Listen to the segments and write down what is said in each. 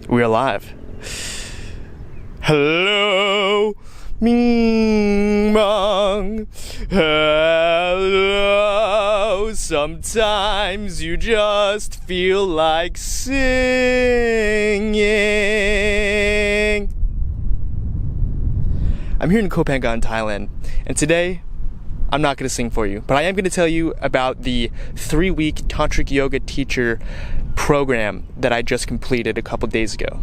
We're live. Hello, Ming Mong. Hello. Sometimes you just feel like singing. I'm here in Koh Phangan, Thailand, and today I'm not going to sing for you, but I am going to tell you about the 3-week Tantra Yoga teacher program that I just completed a couple days ago.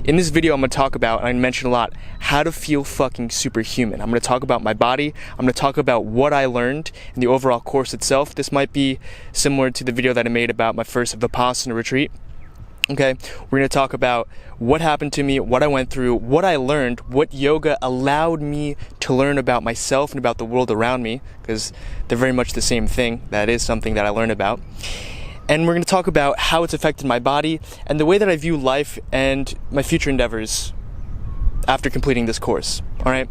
In this video, I'm going to talk about, and I mention a lot, how to feel fucking superhuman. I'm going to talk about my body. I'm going to talk about what I learned in the overall course itself. This might be similar to the video that I made about my first Vipassana retreat. Okay, we're going to talk about what happened to me, what I went through, what I learned, what yoga allowed me to learn about myself and about the world around me, because they're very much the same thing. That is something that I learned about. And we're going to talk about how it's affected my body and the way that I view life and my future endeavors after completing this course. Alright?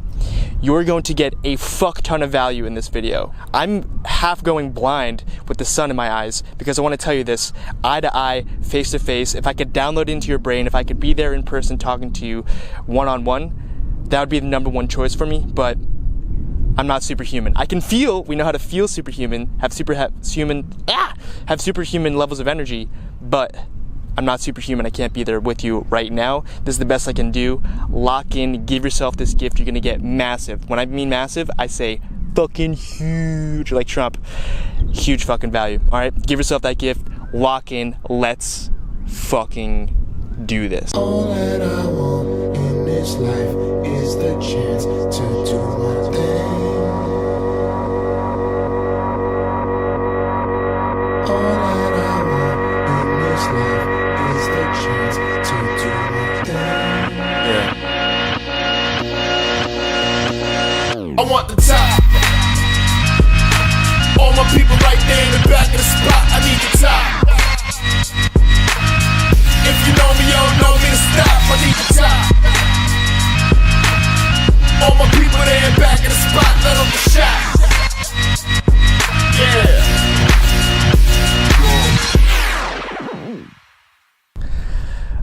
You're going to get a fuck ton of value in this video. I'm half going blind with the sun in my eyes because I want to tell you this, eye to eye, face to face. If I could download it into your brain, if I could be there in person talking to you one-on-one, that would be the number one choice for me, but I'm not superhuman. I can feel, we know how to feel superhuman, have superhuman levels of energy, but I'm not superhuman. I can't be there with you right now. This is the best I can do. Lock in, give yourself this gift. You're gonna get massive. When I mean massive, I say fucking huge, like Trump. Huge fucking value, all right? Give yourself that gift, lock in, let's fucking do this. All that I want in this life is the chance to do my thing. All that I want in this life is the chance to do my thing. I want the top. All my people right there in the back of the spot. I need the top. If you know me, you don't know me to stop. I need the top. All my people there in back of the spot. Let them shot. Yeah.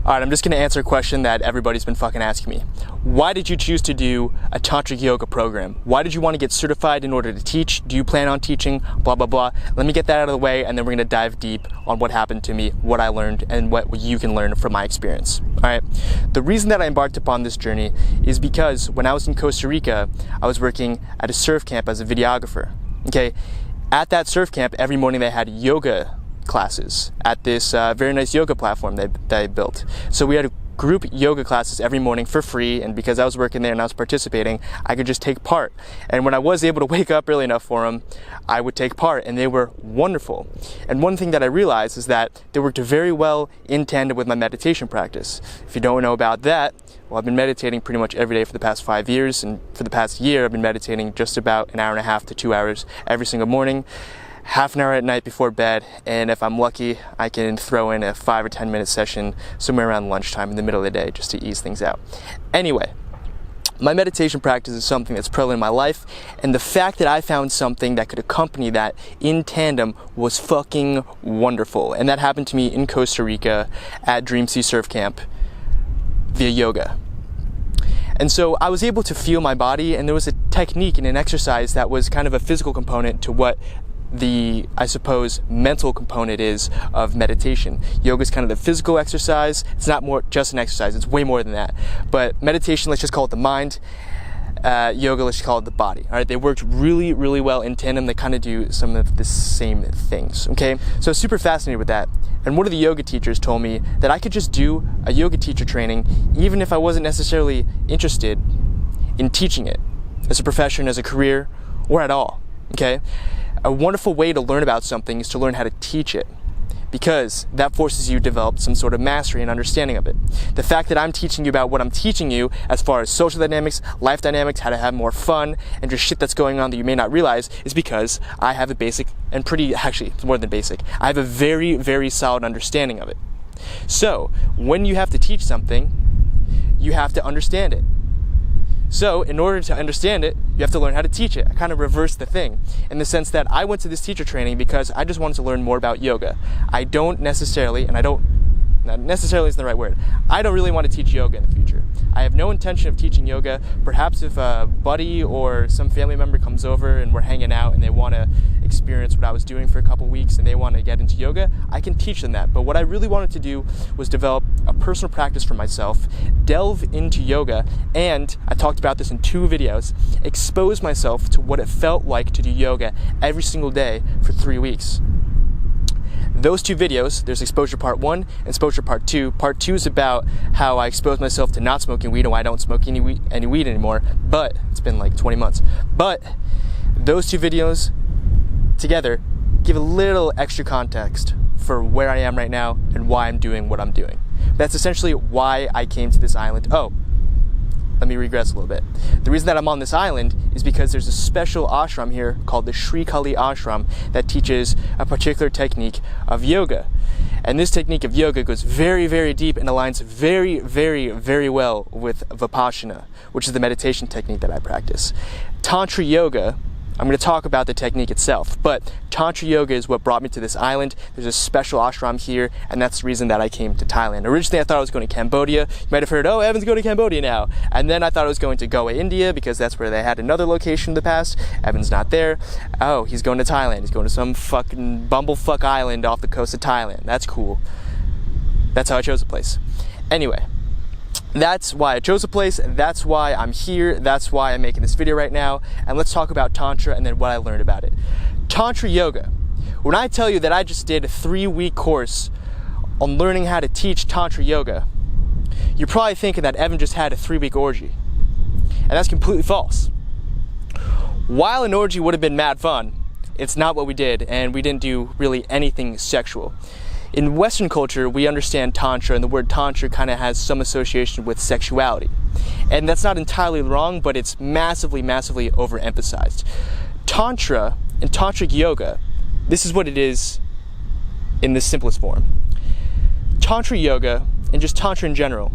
Alright, I'm just going to answer a question that everybody's been fucking asking me. Why did you choose to do a Tantra Yoga program? Why did you want to get certified in order to teach? Do you plan on teaching? Blah, blah, blah. Let me get that out of the way, and then we're going to dive deep on what happened to me, what I learned, and what you can learn from my experience. Alright? The reason that I embarked upon this journey is because when I was in Costa Rica, I was working at a surf camp as a videographer. Okay? At that surf camp, every morning they had yoga classes at this very nice yoga platform that I built. So we had group yoga classes every morning for free, and because I was working there and I was participating, I could just take part. And when I was able to wake up early enough for them, I would take part, and they were wonderful. And one thing that I realized is that they worked very well in tandem with my meditation practice. If you don't know about that, well, I've been meditating pretty much every day for the past 5 years, and for the past year I've been meditating just about an hour and a half to 2 hours every single morning, half an hour at night before bed, and if I'm lucky, I can throw in a 5 or 10 minute session somewhere around lunchtime in the middle of the day just to ease things out. Anyway, my meditation practice is something that's prevalent in my life, and the fact that I found something that could accompany that in tandem was fucking wonderful. And that happened to me in Costa Rica at Dream Sea Surf Camp via yoga. And so I was able to feel my body, and there was a technique and an exercise that was kind of a physical component to what the, I suppose, mental component is of meditation. Yoga is kind of the physical exercise. It's not more just an exercise. It's way more than that. But meditation, let's just call it the mind. Yoga, let's just call it the body. All right, they worked really, really well in tandem. They kind of do some of the same things. Okay, so I was super fascinated with that. And one of the yoga teachers told me that I could just do a yoga teacher training even if I wasn't necessarily interested in teaching it as a profession, as a career, or at all. Okay. A wonderful way to learn about something is to learn how to teach it, because that forces you to develop some sort of mastery and understanding of it. The fact that I'm teaching you about what I'm teaching you as far as social dynamics, life dynamics, how to have more fun, and just shit that's going on that you may not realize is because I have a basic and actually, it's more than basic. I have a very, very solid understanding of it. So, when you have to teach something, you have to understand it. So in order to understand it, you have to learn how to teach it. I kind of reversed the thing in the sense that I went to this teacher training because I just wanted to learn more about yoga. I don't necessarily, and I don't not necessarily isn't the right word. I don't really want to teach yoga in the future. I have no intention of teaching yoga. Perhaps if a buddy or some family member comes over and we're hanging out and they want to experience what I was doing for a couple weeks and they want to get into yoga, I can teach them that. But what I really wanted to do was develop a personal practice for myself, delve into yoga, and I talked about this in 2 videos, expose myself to what it felt like to do yoga every single day for 3 weeks. Those 2 videos, there's exposure part 1 and exposure part 2. Part 2 is about how I exposed myself to not smoking weed and why I don't smoke any weed anymore, but it's been like 20 months. But those 2 videos together give a little extra context for where I am right now and why I'm doing what I'm doing. That's essentially why I came to this island. Oh, let me regress a little bit. The reason that I'm on this island is because there's a special ashram here called the Shri Ashram that teaches a particular technique of yoga. And this technique of yoga goes very, very deep and aligns very, very, very well with Vipassana, which is the meditation technique that I practice. Tantra Yoga, I'm going to talk about the technique itself, but Tantra Yoga is what brought me to this island. There's a special ashram here, and that's the reason that I came to Thailand. Originally, I thought I was going to Cambodia. You might have heard, oh, Evan's going to Cambodia now. And then I thought I was going to Goa, India, because that's where they had another location in the past. Evan's not there. Oh, he's going to Thailand. He's going to some fucking bumblefuck island off the coast of Thailand. That's cool. That's how I chose the place. Anyway. That's why I chose a place, that's why I'm here, that's why I'm making this video right now, and let's talk about Tantra and then what I learned about it. Tantra Yoga. When I tell you that I just did a 3-week course on learning how to teach Tantra Yoga, you're probably thinking that Evan just had a 3-week orgy. And that's completely false. While an orgy would have been mad fun, it's not what we did, and we didn't do really anything sexual. In Western culture, we understand Tantra, and the word Tantra kind of has some association with sexuality. And that's not entirely wrong, but it's massively, massively overemphasized. Tantra and Tantric Yoga, this is what it is in the simplest form. Tantra Yoga, and just Tantra in general,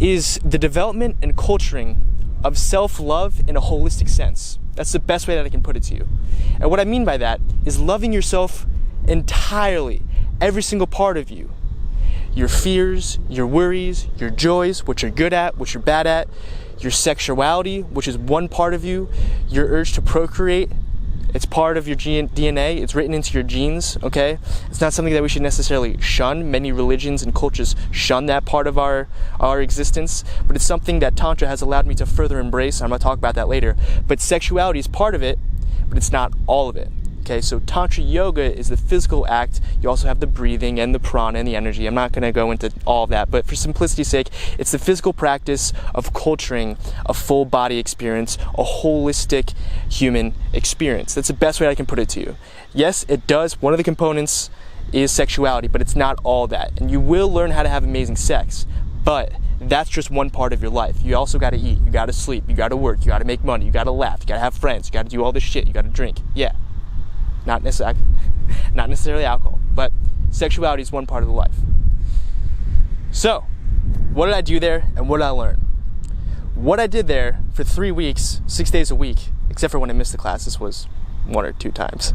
is the development and culturing of self-love in a holistic sense. That's the best way that I can put it to you. And what I mean by that is loving yourself entirely, every single part of you. Your fears, your worries, your joys, what you're good at, what you're bad at, your sexuality, which is one part of you, your urge to procreate, it's part of your DNA, it's written into your genes, okay? It's not something that we should necessarily shun. Many religions and cultures shun that part of our existence, but it's something that Tantra has allowed me to further embrace. I'm gonna talk about that later. But sexuality is part of it, but it's not all of it. Okay, so Tantra Yoga is the physical act. You also have the breathing and the prana and the energy. I'm not going to go into all of that, but for simplicity's sake, it's the physical practice of culturing a full body experience, a holistic human experience. That's the best way I can put it to you. Yes, it does. One of the components is sexuality, but it's not all that. And you will learn how to have amazing sex, but that's just one part of your life. You also got to eat, you got to sleep, you got to work, you got to make money, you got to laugh, you got to have friends, you got to do all this shit, you got to drink. Yeah. Not necessarily alcohol, but sexuality is one part of the life. So, what did I do there and what did I learn? What I did there for 3 weeks, 6 days a week, except for when I missed the class, this was 1 or 2 times.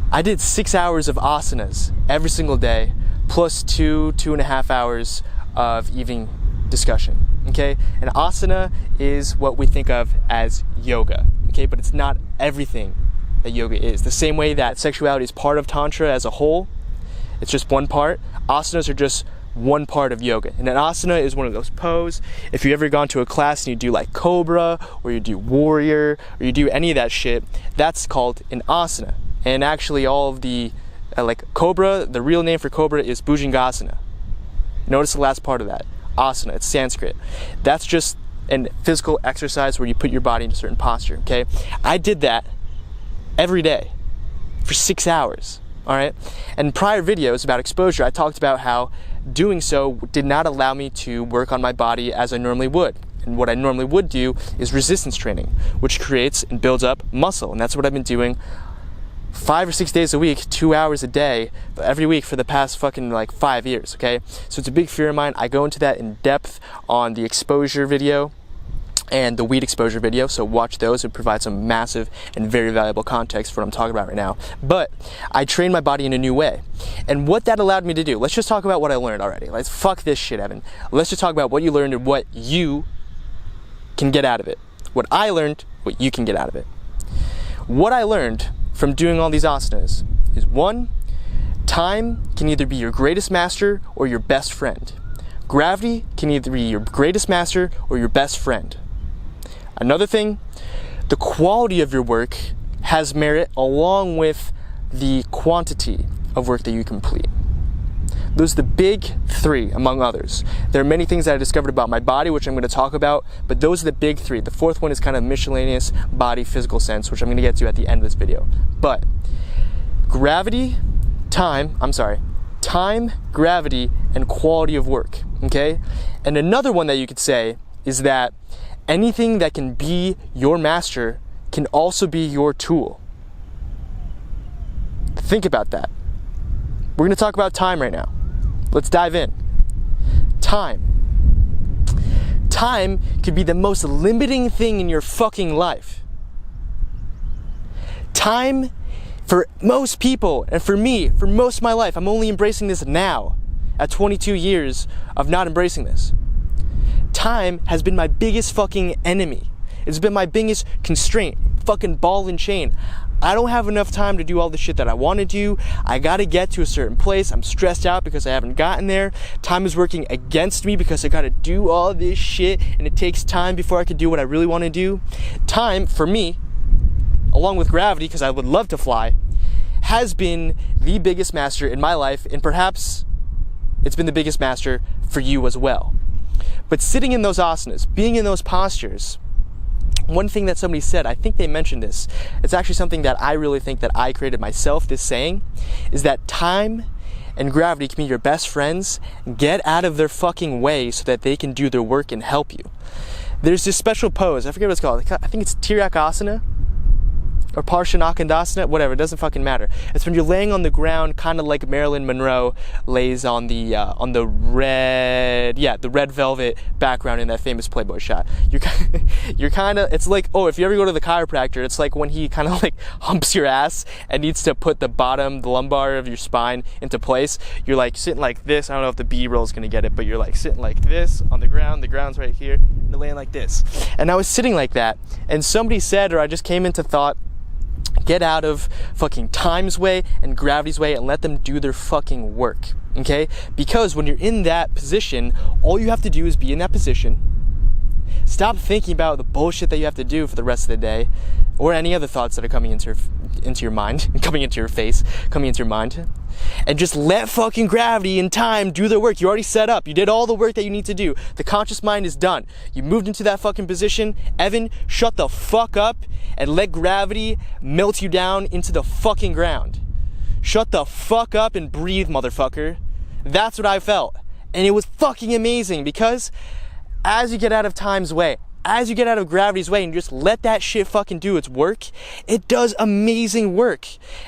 I did 6 hours of asanas every single day, plus 2.5 hours of evening discussion, okay? And asana is what we think of as yoga, okay? But it's not everything that yoga is. The same way that sexuality is part of Tantra as a whole, it's just one part. Asanas are just one part of yoga. And an asana is one of those poses. If you've ever gone to a class and you do like Cobra, or you do Warrior, or you do any of that shit, that's called an asana. And actually all of the, like Cobra, the real name for Cobra is Bhujangasana. Notice the last part of that. Asana, it's Sanskrit. That's just a physical exercise where you put your body in a certain posture, okay? I did that every day for 6 hours, all right? And in prior videos about exposure, I talked about how doing so did not allow me to work on my body as I normally would. And what I normally would do is resistance training, which creates and builds up muscle. And that's what I've been doing 5 or 6 days a week, 2 hours a day, every week for the past fucking like 5 years, okay? So it's a big fear of mine. I go into that in depth on the exposure video. and the weed exposure video, so watch those. It provides some massive and very valuable context for what I'm talking about right now. But I trained my body in a new way. And what that allowed me to do, let's just talk about what I learned already. Let's fuck this shit, Evan. Let's just talk about what you learned and what you can get out of it. What I learned, what you can get out of it. What I learned from doing all these asanas is, one, time can either be your greatest master or your best friend. Gravity can either be your greatest master or your best friend. Another thing, the quality of your work has merit along with the quantity of work that you complete. Those are the big three, among others. There are many things that I discovered about my body, which I'm going to talk about, but those are the big three. The fourth one is kind of miscellaneous body physical sense, which I'm going to get to at the end of this video. But time, gravity, and quality of work, okay? And another one that you could say is that anything that can be your master can also be your tool. Think about that. We're going to talk about time right now. Let's dive in. Time could be the most limiting thing in your fucking life. Time, for most people, and for me, for most of my life, I'm only embracing this now, at 22 years of not embracing this. Time has been my biggest fucking enemy. It's been my biggest constraint, fucking ball and chain. I don't have enough time to do all the shit that I want to do. I gotta get to a certain place. I'm stressed out because I haven't gotten there. Time is working against me because I gotta do all this shit, and it takes time before I can do what I really want to do. Time, for me, along with gravity, because I would love to fly, has been the biggest master in my life, and perhaps it's been the biggest master for you as well. But sitting in those asanas, being in those postures, one thing that somebody said, I think they mentioned this, it's actually something that I really think that I created myself, this saying, is that time and gravity can be your best friends. Get out of their fucking way so that they can do their work and help you. There's this special pose, I forget what it's called, I think it's Tirakasana, or Parshanakandasana, whatever, it doesn't fucking matter. It's when you're laying on the ground, kind of like Marilyn Monroe lays on the red velvet background in that famous Playboy shot. You're kind of, it's like, oh, if you ever go to the chiropractor, it's like when he kind of like humps your ass and needs to put the lumbar of your spine into place. You're like sitting like this. I don't know if the B-roll is gonna get it, but you're like sitting like this on the ground. The ground's right here, and you're laying like this. And I was sitting like that, and somebody said, or I just came into thought, get out of fucking time's way and gravity's way and let them do their fucking work, okay? Because when you're in that position, all you have to do is be in that position. Stop thinking about the bullshit that you have to do for the rest of the day, or any other thoughts that are coming into your mind, coming into your face, coming into your mind, and just let fucking gravity and time do their work. You already set up. You did all the work that you need to do. The conscious mind is done. You moved into that fucking position. Evan, shut the fuck up and let gravity melt you down into the fucking ground. Shut the fuck up and breathe, motherfucker. That's what I felt. And it was fucking amazing, because as you get out of time's way, as you get out of gravity's way and just let that shit fucking do its work, it does amazing work.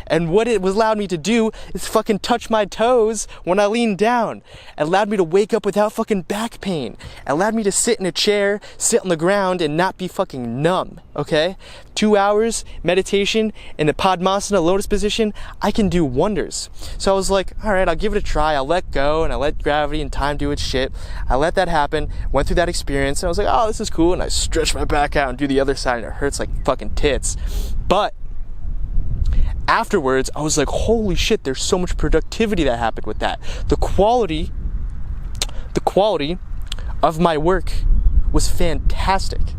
And what it was allowed me to do is fucking touch my toes when I leaned down. It allowed me to wake up without fucking back pain. It allowed me to sit in a chair, sit on the ground, and not be fucking numb, okay? 2 hours meditation in the Padmasana lotus position, I can do wonders. So I was like, all right, I'll give it a try. I'll let go and I let gravity and time do its shit. I let that happen, went through that experience, and I was like, oh, this is cool. And I stretch my back out and do the other side, and it hurts like fucking tits. But afterwards, I was like, holy shit, there's so much productivity that happened with that. The quality of my work was fantastic,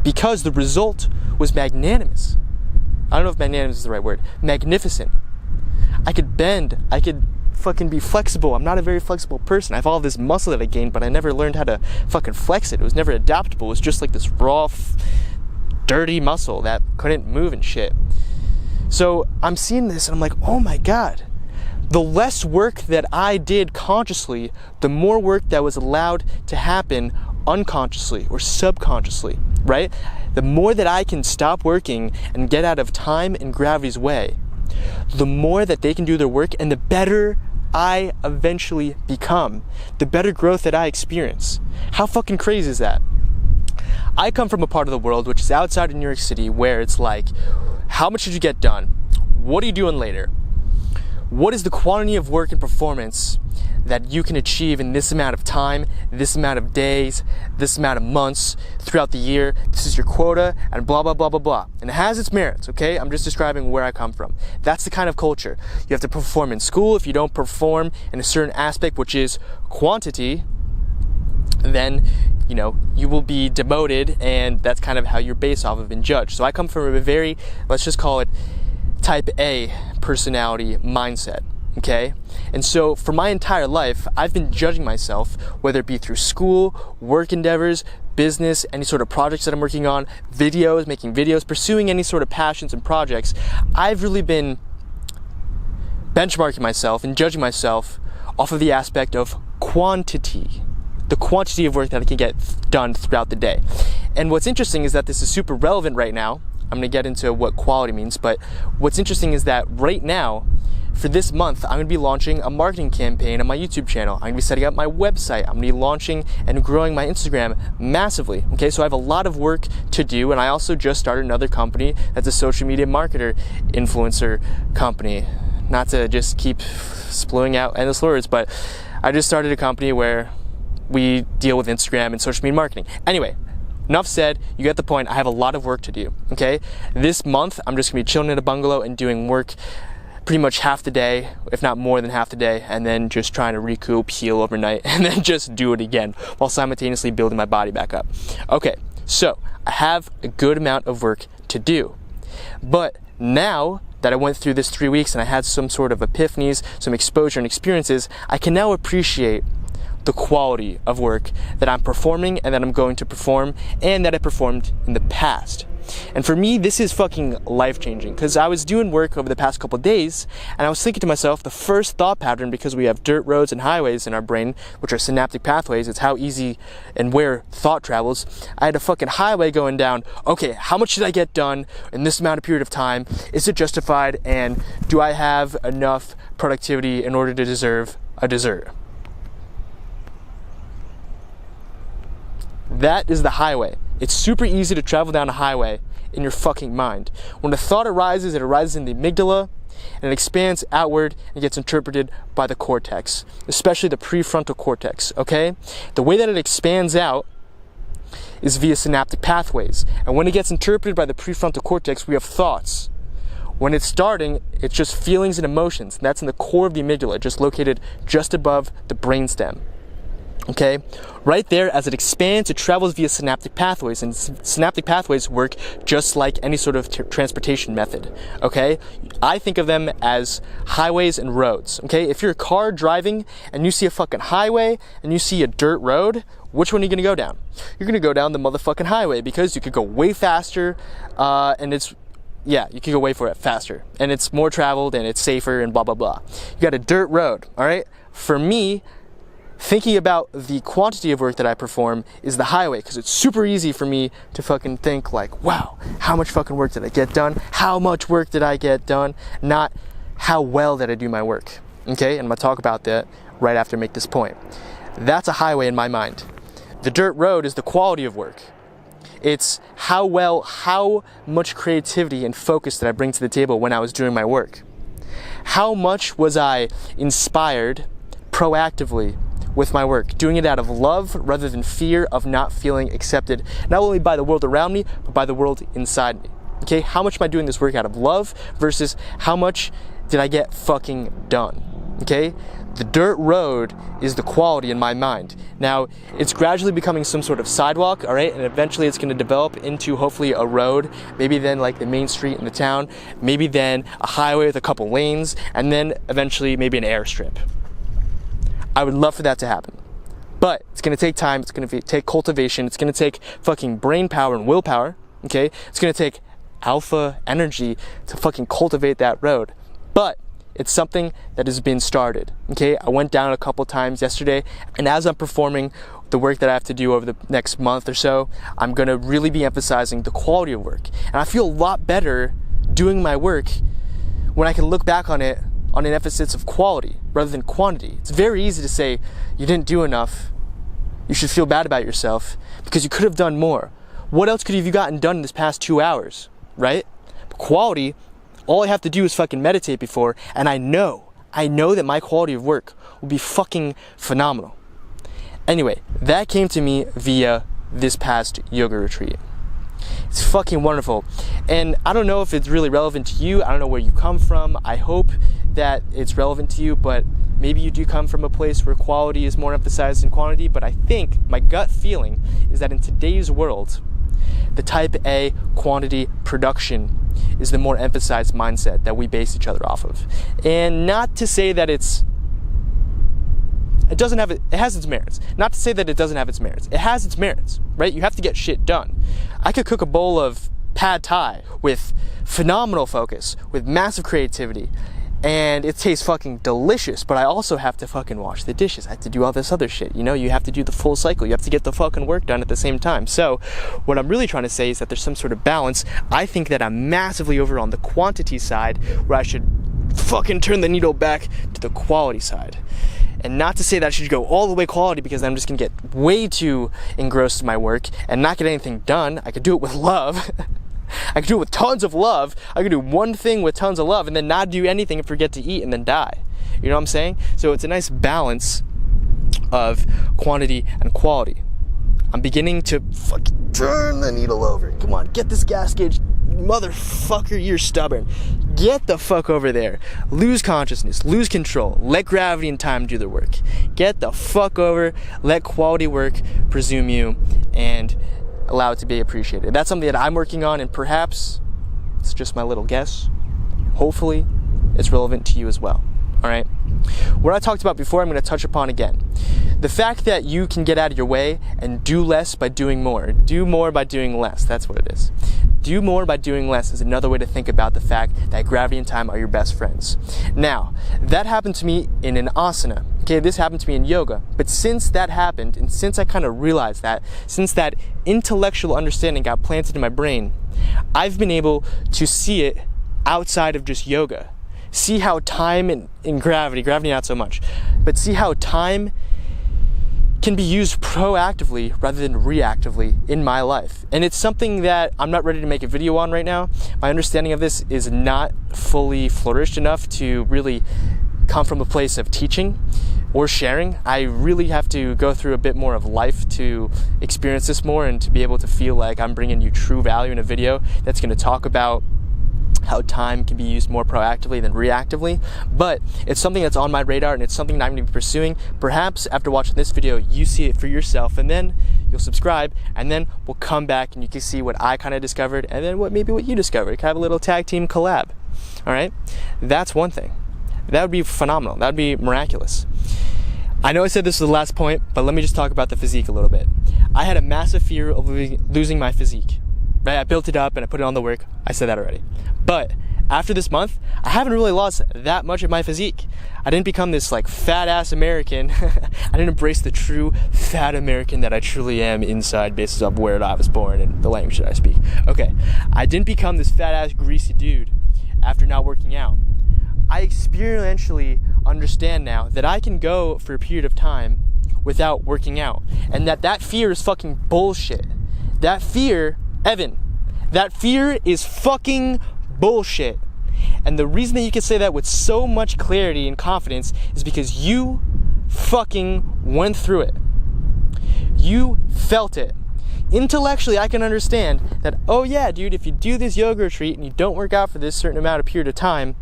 because the result was magnanimous. I don't know if magnanimous is the right word. Magnificent. I could bend. I could fucking be flexible. I'm not a very flexible person. I have all this muscle that I gained, but I never learned how to fucking flex it. It was never adaptable. It was just like this raw, dirty muscle that couldn't move and shit. So I'm seeing this and I'm like, oh my God. The less work that I did consciously, the more work that was allowed to happen unconsciously or subconsciously, right? The more that I can stop working and get out of time and gravity's way, the more that they can do their work, and the better I eventually become, the better growth that I experience. How fucking crazy is that? I come from a part of the world which is outside of New York City where it's like, how much did you get done? What are you doing later? What is the quantity of work and performance that you can achieve in this amount of time, this amount of days, this amount of months throughout the year? This is your quota, and blah, blah, blah, blah, blah. And it has its merits, okay? I'm just describing where I come from. That's the kind of culture. You have to perform in school. If you don't perform in a certain aspect, which is quantity, then, you know, you will be demoted, and that's kind of how you're based off of and judged. So I come from a very, let's just call it type A personality mindset, okay? And so for my entire life, I've been judging myself, whether it be through school, work endeavors, business, any sort of projects that I'm working on, videos, making videos, pursuing any sort of passions and projects. I've really been benchmarking myself and judging myself off of the aspect of quantity, the quantity of work that I can get done throughout the day. And what's interesting is that this is super relevant right now. I'm going to get into what quality means, but what's interesting is that right now, for this month, I'm going to be launching a marketing campaign on my YouTube channel. I'm going to be setting up my website. I'm going to be launching and growing my Instagram massively. Okay, so I have a lot of work to do, and I also just started another company that's a social media marketer, influencer company. Not to just keep spewing out endless words, but I just started a company where we deal with Instagram and social media marketing. Anyway, enough said, you get the point. I have a lot of work to do, okay? This month, I'm just gonna be chilling in a bungalow and doing work pretty much half the day, if not more than half the day, and then just trying to recoup, heal overnight, and then just do it again while simultaneously building my body back up. Okay, so I have a good amount of work to do. But now that I went through this 3 weeks and I had some sort of epiphanies, some exposure and experiences, I can now appreciate the quality of work that I'm performing and that I'm going to perform and that I performed in the past. And for me, this is fucking life-changing, because I was doing work over the past couple of days and I was thinking to myself, the first thought pattern, because we have dirt roads and highways in our brain, which are synaptic pathways, it's how easy and where thought travels. I had a fucking highway going down. Okay, how much did I get done in this amount of period of time? Is it justified? And do I have enough productivity in order to deserve a dessert? That is the highway. It's super easy to travel down a highway in your fucking mind. When a thought arises, it arises in the amygdala and it expands outward and gets interpreted by the cortex, especially the prefrontal cortex, okay? The way that it expands out is via synaptic pathways. And when it gets interpreted by the prefrontal cortex, we have thoughts. When it's starting, it's just feelings and emotions. And that's in the core of the amygdala, just located just above the brainstem. Okay, right there, as it expands, it travels via synaptic pathways, and synaptic pathways work just like any sort of transportation method. Okay, I think of them as highways and roads. Okay, if you're a car driving and you see a fucking highway and you see a dirt road, which one are you gonna go down? You're gonna go down the motherfucking highway, because you could go way faster, and you can go way faster, and it's more traveled and it's safer and blah blah blah. You got a dirt road. All right, for me, thinking about the quantity of work that I perform is the highway, because it's super easy for me to fucking think like, wow, how much fucking work did I get done? How much work did I get done? Not how well did I do my work, okay? And I'm gonna talk about that right after I make this point. That's a highway in my mind. The dirt road is the quality of work. It's how much creativity and focus did I bring to the table when I was doing my work? How much was I inspired proactively with my work, doing it out of love rather than fear of not feeling accepted, not only by the world around me, but by the world inside me. Okay, how much am I doing this work out of love versus how much did I get fucking done? Okay, the dirt road is the quality in my mind. Now, it's gradually becoming some sort of sidewalk, all right, and eventually it's gonna develop into hopefully a road, maybe then like the main street in the town, maybe then a highway with a couple lanes, and then eventually maybe an airstrip. I would love for that to happen. But it's gonna take time, it's gonna take cultivation, it's gonna take fucking brain power and willpower, okay? It's gonna take alpha energy to fucking cultivate that road. But it's something that has been started, okay? I went down a couple times yesterday, and as I'm performing the work that I have to do over the next month or so, I'm gonna really be emphasizing the quality of work. And I feel a lot better doing my work when I can look back on it on an emphasis of quality rather than quantity. It's very easy to say you didn't do enough, you should feel bad about yourself because you could have done more. What else could have you gotten done in this past 2 hours, right? Quality, all I have to do is fucking meditate before, and I know that my quality of work will be fucking phenomenal. Anyway, that came to me via this past yoga retreat. It's fucking wonderful. And I don't know if it's really relevant to you. I don't know where you come from. I hope that it's relevant to you, but maybe you do come from a place where quality is more emphasized than quantity. But I think my gut feeling is that in today's world, the type A quantity production is the more emphasized mindset that we base each other off of. And not to say that it has its merits. Not to say that it doesn't have its merits. It has its merits, right? You have to get shit done. I could cook a bowl of pad thai with phenomenal focus, with massive creativity, and it tastes fucking delicious, but I also have to fucking wash the dishes. I have to do all this other shit. You know, you have to do the full cycle. You have to get the fucking work done at the same time. So what I'm really trying to say is that there's some sort of balance. I think that I'm massively over on the quantity side, where I should fucking turn the needle back to the quality side. And not to say that I should go all the way quality, because I'm just gonna get way too engrossed in my work and not get anything done. I could do it with love. I could do it with tons of love. I could do one thing with tons of love and then not do anything and forget to eat and then die. You know what I'm saying? So it's a nice balance of quantity and quality. I'm beginning to fucking turn the needle over. Come on, get this gas gauge. Motherfucker, you're stubborn. Get the fuck over there. Lose consciousness, lose control. Let gravity and time do their work. Get the fuck over, let quality work presume you, and allow it to be appreciated. That's something that I'm working on, and perhaps it's just my little guess. Hopefully, it's relevant to you as well. All right? What I talked about before, I'm going to touch upon again. The fact that you can get out of your way and do less by doing more. Do more by doing less. That's what it is. Do more by doing less is another way to think about the fact that gravity and time are your best friends. Now, that happened to me in an asana. Okay, this happened to me in yoga. But since that happened, and since I kind of realized that, since that intellectual understanding got planted in my brain, I've been able to see it outside of just yoga. See how time and gravity not so much, but see how time can be used proactively rather than reactively in my life. And it's something that I'm not ready to make a video on right now. My understanding of this is not fully flourished enough to really come from a place of teaching or sharing. I really have to go through a bit more of life to experience this more and to be able to feel like I'm bringing you true value in a video that's going to talk about how time can be used more proactively than reactively. But it's something that's on my radar, and it's something that I'm going to be pursuing. Perhaps after watching this video, you see it for yourself, and then you'll subscribe, and then we'll come back and you can see what I kind of discovered, and then what you discovered. Kind of a little tag team collab. All right? That's one thing. That would be phenomenal. That would be miraculous. I know I said this was the last point, but let me just talk about the physique a little bit. I had a massive fear of losing my physique. Right? I built it up and I put it on the work. I said that already. But after this month, I haven't really lost that much of my physique. I didn't become this like fat ass American. I didn't embrace the true fat American that I truly am inside, based off where I was born and the language that I speak. Okay, I didn't become this fat ass greasy dude after not working out. I experientially understand now that I can go for a period of time without working out, and that fear is fucking bullshit. That fear, Evan, that fear is fucking bullshit. And the reason that you can say that with so much clarity and confidence is because you fucking went through it. You felt it. Intellectually, I can understand that, oh yeah, dude, if you do this yoga retreat and you don't work out for this certain amount of period of time,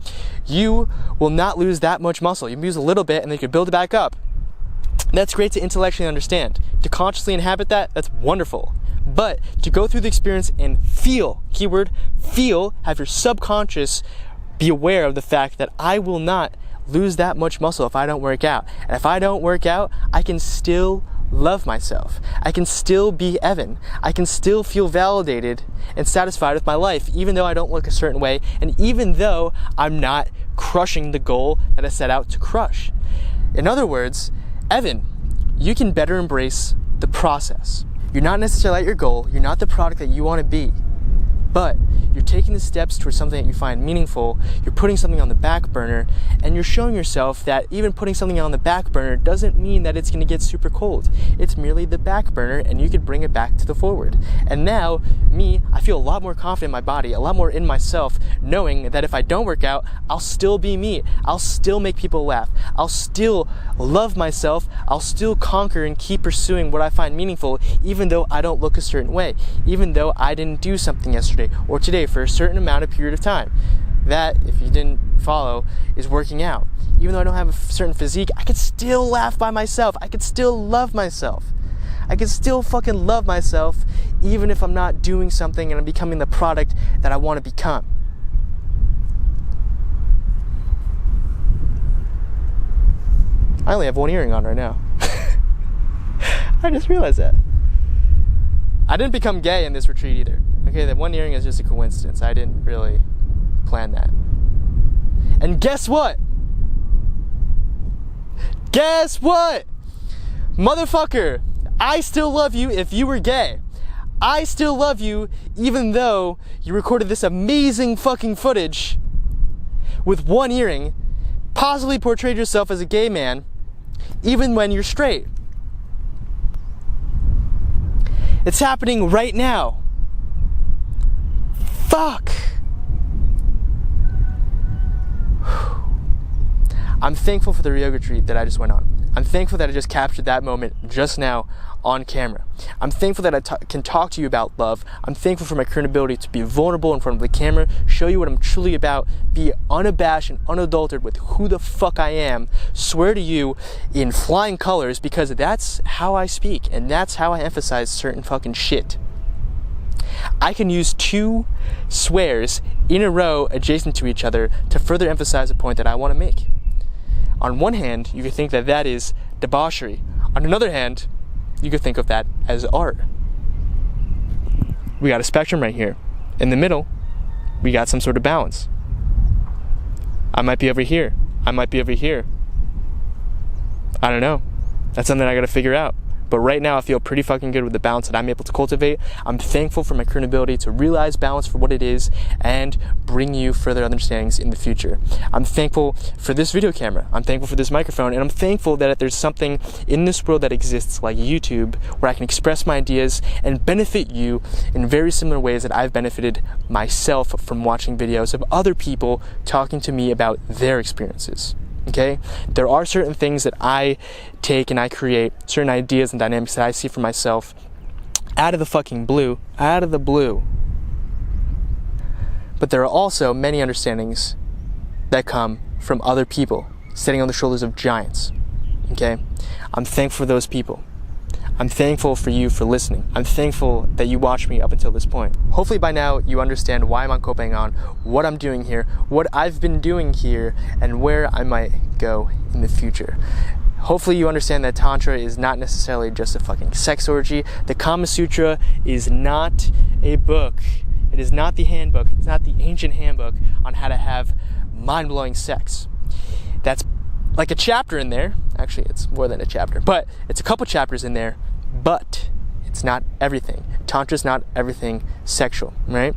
you will not lose that much muscle. You lose a little bit and then you can build it back up. That's great to intellectually understand. To consciously inhabit that, that's wonderful. But to go through the experience and feel, keyword, feel, have your subconscious be aware of the fact that I will not lose that much muscle if I don't work out. And if I don't work out, I can still love myself. I can still be Evan. I can still feel validated and satisfied with my life, even though I don't look a certain way, and even though I'm not crushing the goal that I set out to crush. In other words, Evan, you can better embrace the process. You're not necessarily at your goal, you're not the product that you want to be, but You're taking the steps towards something that you find meaningful. You're putting something on the back burner, and you're showing yourself that even putting something on the back burner doesn't mean that it's going to get super cold. It's merely the back burner, and you could bring it back to the forward. And now, I feel a lot more confident in my body, a lot more in myself, knowing that if I don't work out, I'll still be me. I'll still make people laugh. I'll still love myself. I'll still conquer and keep pursuing what I find meaningful, even though I don't look a certain way, even though I didn't do something yesterday or today for a certain amount of period of time. That, if you didn't follow, is working out. Even though I don't have a certain physique, I could still laugh by myself. I could still love myself. I can still fucking love myself even if I'm not doing something and I'm becoming the product that I want to become. I only have one earring on right now. I just realized that. I didn't become gay in this retreat either. Okay, that one earring is just a coincidence. I didn't really plan that. And guess what? Guess what? Motherfucker, I still love you if you were gay. I still love you even though you recorded this amazing fucking footage with one earring, possibly portrayed yourself as a gay man, even when you're straight. It's happening right now. Fuck. I'm thankful for the yoga retreat that I just went on. I'm thankful that I just captured that moment just now on camera. I'm thankful that I can talk to you about love. I'm thankful for my current ability to be vulnerable in front of the camera, show you what I'm truly about, be unabashed and unadulterated with who the fuck I am, swear to you in flying colors, because that's how I speak and that's how I emphasize certain fucking shit. I can use 2 swears in a row adjacent to each other to further emphasize a point that I want to make. On one hand, you could think that that is debauchery. On another hand, you could think of that as art. We got a spectrum right here. In the middle, we got some sort of balance. I might be over here. I might be over here. I don't know. That's something I gotta figure out. But right now I feel pretty fucking good with the balance that I'm able to cultivate. I'm thankful for my current ability to realize balance for what it is and bring you further understandings in the future. I'm thankful for this video camera. I'm thankful for this microphone, and I'm thankful that there's something in this world that exists like YouTube where I can express my ideas and benefit you in very similar ways that I've benefited myself from watching videos of other people talking to me about their experiences. Okay? There are certain things that I take and I create, certain ideas and dynamics that I see for myself out of the fucking blue, out of the blue. But there are also many understandings that come from other people sitting on the shoulders of giants. Okay? I'm thankful for those people. I'm thankful for you for listening. I'm thankful that you watched me up until this point. Hopefully by now you understand why I'm coping on, what I'm doing here, what I've been doing here, and where I might go in the future. Hopefully you understand that Tantra is not necessarily just a fucking sex orgy. The Kama Sutra is not a book. It is not the handbook. It's not the ancient handbook on how to have mind-blowing sex. That's like a chapter in there. Actually, it's more than a chapter, but it's a couple chapters in there, but it's not everything. Tantra's not everything sexual, right?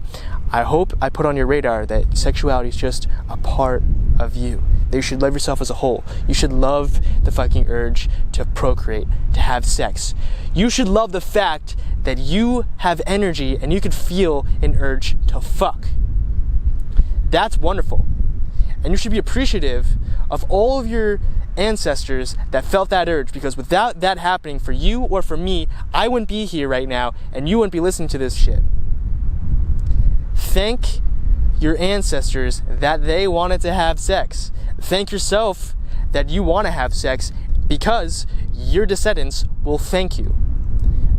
I hope I put on your radar that sexuality is just a part of you. That you should love yourself as a whole. You should love the fucking urge to procreate, to have sex. You should love the fact that you have energy and you could feel an urge to fuck. That's wonderful. And you should be appreciative of all of your ancestors that felt that urge, because without that happening for you or for me, I wouldn't be here right now and you wouldn't be listening to this shit. Thank your ancestors that they wanted to have sex. Thank yourself that you want to have sex, because your descendants will thank you.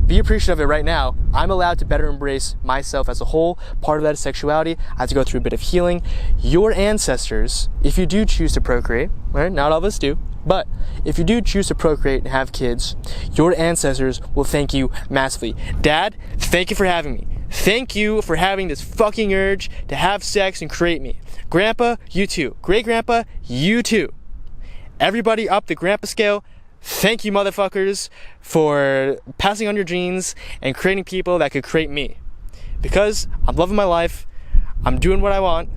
Be appreciative of it right now. I'm allowed to better embrace myself as a whole. Part of that is sexuality. I have to go through a bit of healing. Your ancestors, if you do choose to procreate, right? Not all of us do, but if you do choose to procreate and have kids, your ancestors will thank you massively. Dad, thank you for having me. Thank you for having this fucking urge to have sex and create me. Grandpa, you too. Great-grandpa, you too. Everybody up the grandpa scale, thank you, motherfuckers, for passing on your genes and creating people that could create me. Because I'm loving my life, I'm doing what I want,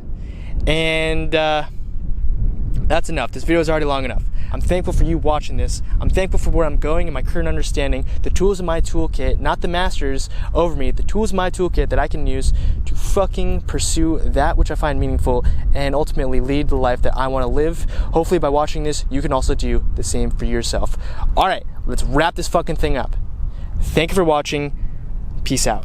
and that's enough. This video is already long enough. I'm thankful for you watching this. I'm thankful for where I'm going and my current understanding, the tools in my toolkit, not the masters over me, the tools in my toolkit that I can use to fucking pursue that which I find meaningful and ultimately lead the life that I want to live. Hopefully by watching this, you can also do the same for yourself. All right, let's wrap this fucking thing up. Thank you for watching. Peace out.